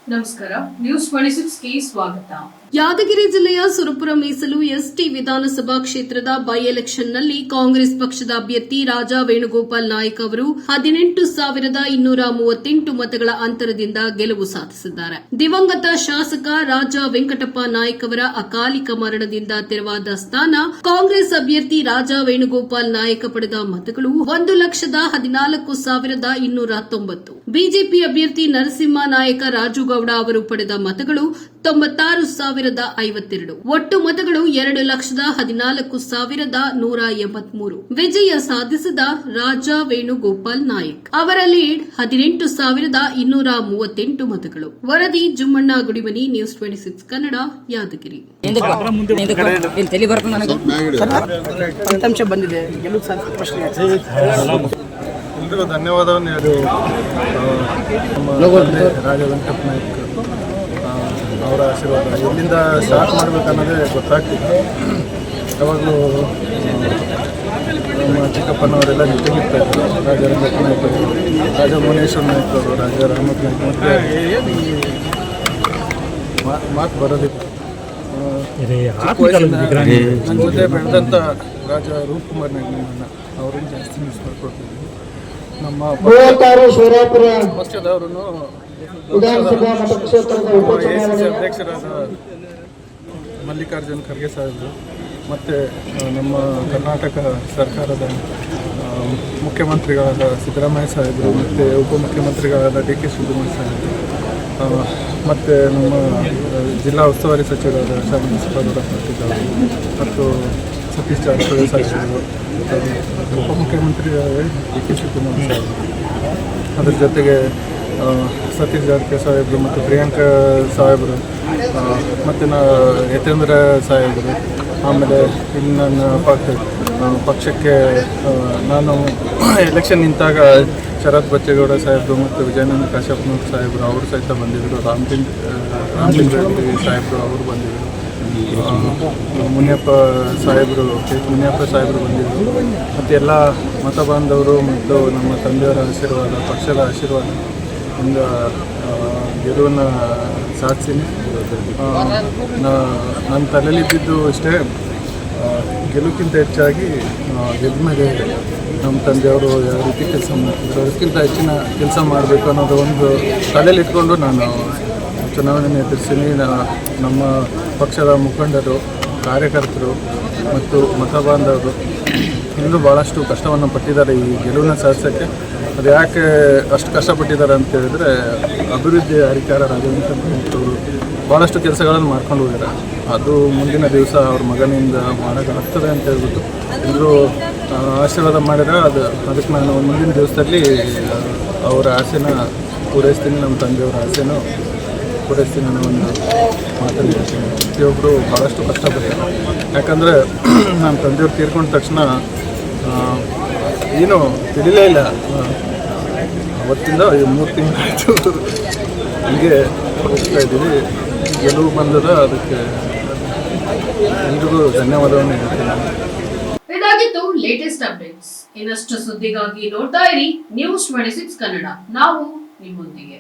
ನಮಸ್ಕಾರ, ನ್ಯೂಸ್ 26ಗೆ ಸ್ವಾಗತ. ಯಾದಗಿರಿ ಜಿಲ್ಲೆಯ ಸುರಪುರ ಮೀಸಲು ಎಸ್ಟಿ ವಿಧಾನಸಭಾ ಕ್ಷೇತ್ರದ ಬೈ ಎಲೆಕ್ಷನ್ನಲ್ಲಿ ಕಾಂಗ್ರೆಸ್ ಪಕ್ಷದ ಅಭ್ಯರ್ಥಿ ರಾಜಾ ವೇಣುಗೋಪಾಲ್ ನಾಯಕ್ ಅವರು 18,238 ಮತಗಳ ಅಂತರದಿಂದ ಗೆಲುವು ಸಾಧಿಸಿದ್ದಾರೆ. ದಿವಂಗತ ಶಾಸಕ ರಾಜಾ ವೆಂಕಟಪ್ಪ ನಾಯಕ್ ಅವರ ಅಕಾಲಿಕ ಮರಣದಿಂದ ತೆರವಾದ ಸ್ಥಾನ ಕಾಂಗ್ರೆಸ್ ಅಭ್ಯರ್ಥಿ ರಾಜಾ ವೇಣುಗೋಪಾಲ್ ನಾಯಕ್ ಪಡೆದ ಮತಗಳು 1,14,290. ಬಿಜೆಪಿ ಅಭ್ಯರ್ಥಿ ನರಸಿಂಹ ನಾಯಕ ರಾಜುಗೌಡ ಅವರು ಪಡೆದ ಮತಗಳು 96,052. ಒಟ್ಟು ಮತಗಳು 2,14,183. ವಿಜಯ ಸಾಧಿಸಿದ ರಾಜಾ ವೇಣುಗೋಪಾಲ್ ನಾಯಕ್ ಅವರ ಲೀಡ್ 18,238 ಮತಗಳು. ವರದಿ ಜುಮ್ಮಣ್ಣ ಗುಡಿಮನಿ, ನ್ಯೂಸ್ 26 ಕನ್ನಡ, ಯಾದಗಿರಿ. ಫಲಿತಾಂಶ ಬಂದಿದೆ. ಎಲ್ರಿಗೂ ಧನ್ಯವಾದವನ್ನು ಹೇಳಿ ರಾಜಾ ವೆಂಕಟಪ್ಪ ನಾಯಕ್ ಅವರ ಆಶೀರ್ವಾದ ಎಲ್ಲಿಂದ ಸ್ಟಾರ್ಟ್ ಮಾಡಬೇಕನ್ನೋದೇ ಗೊತ್ತಾಗ್ತಿಲ್ಲ. ಯಾವಾಗಲೂ ನಮ್ಮ ಚಿಕ್ಕಪ್ಪನವರೆಲ್ಲ ಜೊತೆಗಿರ್ತಾ ಇದ್ರು. ರಾಜಾ ವೆಂಕಟಪ್ಪ ನಾಯಕ್ ಅವರು, ರಾಜಾ ಮೋನೇಶ್ವರ ನಾಯಕ್ ಅವರು, ರಾಜಾ ರಾಮತ್ ನಾಯಕ್ ಮತ್ತು ಮಾತು ಬರೋದಿಲ್ಲ. ನನ್ನ ಜೊತೆ ಬೆಳೆದಂಥ ರಾಜಾ ರೂಪಕುಮಾರ್ ನಾಯಕ್ ನಮ್ಮನ್ನು ಅವರನ್ನು ಜಾಸ್ತಿ ಮಿಸ್ ಮಾಡ್ಕೊಡ್ತಿದ್ವಿ. ನಮ್ಮ ಪಕ್ಷದವರು ACC ಅಧ್ಯಕ್ಷರಾದ ಮಲ್ಲಿಕಾರ್ಜುನ್ ಖರ್ಗೆ ಸಾಹೇಬರು ಮತ್ತು ನಮ್ಮ ಕರ್ನಾಟಕ ಸರ್ಕಾರದ ಮುಖ್ಯಮಂತ್ರಿಗಳಾದ ಸಿದ್ದರಾಮಯ್ಯ ಸಾಹೇಬರು ಮತ್ತು ಉಪಮುಖ್ಯಮಂತ್ರಿಗಳಾದ DK ಶಿವಕುಮಾರ್ ಸಾಹೇಬರು ಮತ್ತು ನಮ್ಮ ಜಿಲ್ಲಾ ಉಸ್ತುವಾರಿ ಸಚಿವರಾದ ಶಾಮಿ ಸಿದ್ದರಾಮಯ್ಯ ಪಾಟೀಲ್ ಮತ್ತು ಸತೀಶ್ ಜಾರಕಿಹೊಳಿ ಸಾಹೇಬರು, ಉಪಮುಖ್ಯಮಂತ್ರಿ DK ಶಿವಕುಮಾರ್ ಸಾಹೇಬರು, ಅದರ ಜೊತೆಗೆ ಸತೀಶ್ ಜಾರಕಿಹೊಳಿ ಸಾಹೇಬರು ಮತ್ತು ಪ್ರಿಯಾಂಕಾ ಸಾಹೇಬರು ಮತ್ತು ಯತೇಂದ್ರ ಸಾಹೇಬರು. ಆಮೇಲೆ ಇಲ್ಲಿ ನನ್ನ ಪಕ್ಷಕ್ಕೆ ನಾನು ಎಲೆಕ್ಷನ್ ನಿಂತಾಗ ಶರತ್ ಬಚ್ಚೇಗೌಡ ಸಾಹೇಬರು ಮತ್ತು ವಿಜಯಾನಂದ ಕಾಶ್ಯಪ್ನವ್ರ ಸಾಹೇಬರು ಅವರು ಸಹಿತ ಬಂದಿದ್ದರು. ರಾಮಲಿಂಗ ಸಾಹೇಬರು ಅವರು ಬಂದಿದ್ದರು. ಮುನಿಯಪ್ಪ ಸಾಹೇಬರು ಬಂದಿದ್ದರು. ಮತ್ತು ಎಲ್ಲ ಮತ ಬಾಂಧವರು ಮತ್ತು ನಮ್ಮ ತಂದೆಯವರ ಆಶೀರ್ವಾದ, ಪಕ್ಷದ ಆಶೀರ್ವಾದ ಇಂದ ಗೆಲುವನ್ನು ಸಾಧಿಸಿನಿ. ನನ್ನ ತಲೆಯಲ್ಲಿದ್ದು ಇಷ್ಟೇ, ಗೆಲುವಿಗಿಂತ ಹೆಚ್ಚಾಗಿ ಗೆದ್ದ ಮೇಲೆ ನಮ್ಮ ತಂದೆಯವರು ಯಾವ ರೀತಿ ಕೆಲಸ ಮಾಡ್ತಿದ್ರು ಅದಕ್ಕಿಂತ ಹೆಚ್ಚಿನ ಕೆಲಸ ಮಾಡಬೇಕು ಅನ್ನೋದು ಒಂದು ತಲೆಯಲ್ಲಿ ಇಟ್ಕೊಂಡು ನಾನು ಚುನಾವಣೆ ಎದುರಿಸ್ತೀನಿ. ನಮ್ಮ ಪಕ್ಷದ ಮುಖಂಡರು, ಕಾರ್ಯಕರ್ತರು ಮತ್ತು ಮತ ಬಾಂಧವರು ಎಲ್ಲರೂ ಭಾಳಷ್ಟು ಕಷ್ಟವನ್ನು ಪಟ್ಟಿದ್ದಾರೆ ಈ ಗೆಲುವನ್ನು ಸಾಧಿಸೋಕ್ಕೆ. ಅದು ಯಾಕೆ ಅಷ್ಟು ಕಷ್ಟಪಟ್ಟಿದ್ದಾರೆ ಅಂತ ಹೇಳಿದ್ರೆ, ಅಭಿವೃದ್ಧಿ ಅಧಿಕಾರ ರಾಜಾ ವೆಂಕಟಪ್ಪ ಅವರು ಭಾಳಷ್ಟು ಕೆಲಸಗಳನ್ನು ಮಾಡ್ಕೊಂಡು ಹೋಗಿದ್ದಾರೆ. ಅದು ಮುಂದಿನ ದಿವಸ ಅವ್ರ ಮಗನಿಂದ ಮಾಡೋಕ್ಕಾಗ್ತದೆ ಅಂತ ಹೇಳ್ಬಿಟ್ಟು ಎಲ್ಲರೂ ಆಶೀರ್ವಾದ ಮಾಡಿದ್ರೆ ಅದಕ್ಕೆ ನಾನು ಮುಂದಿನ ದಿವಸದಲ್ಲಿ ಅವರ ಆಸೆನ ಪೂರೈಸ್ತೀನಿ, ನಮ್ಮ ತಂದೆಯವರ ಆಸೆನೂ ಪೂರೈಸ್ತೀನಿ ಅನ್ನೋ ಒಂದು ಮಾತನ್ನು ಹೇಳ್ತೀನಿ. ಪ್ರತಿಯೊಬ್ಬರು ಭಾಳಷ್ಟು ಕಷ್ಟಪಟ್ಟಿದ್ದಾರೆ. ಯಾಕಂದರೆ ನಮ್ಮ ತಂದೆಯವ್ರು ತೀರ್ಕೊಂಡ ತಕ್ಷಣ ಏನೂ ತಿಳಿಲೇ ಇಲ್ಲ. ಅವತ್ತಿಂದ 3 ತಿಂಗಳಾಯಿತು ಹೀಗೆ ಹೋಗ್ತಾ ಇದ್ದೀವಿ. ಗೆಲುವು ಬಂದದ, ಅದಕ್ಕೆ ಎಲ್ರಿಗೂ ಧನ್ಯವಾದವನ್ನು ಹೇಳ್ತೀನಿ. ಇದಾಗಿತ್ತು ಲೇಟೆಸ್ಟ್ ಅಪ್ಡೇಟ್ಸ್. ಇನ್ನಷ್ಟು ಸುದ್ದಿಗಾಗಿ ನೋಡ್ತಾ ಇರಿ ನ್ಯೂಸ್ 26 ಕನ್ನಡ. ನಾವು ನಿಮ್ಮೊಂದಿಗೆ.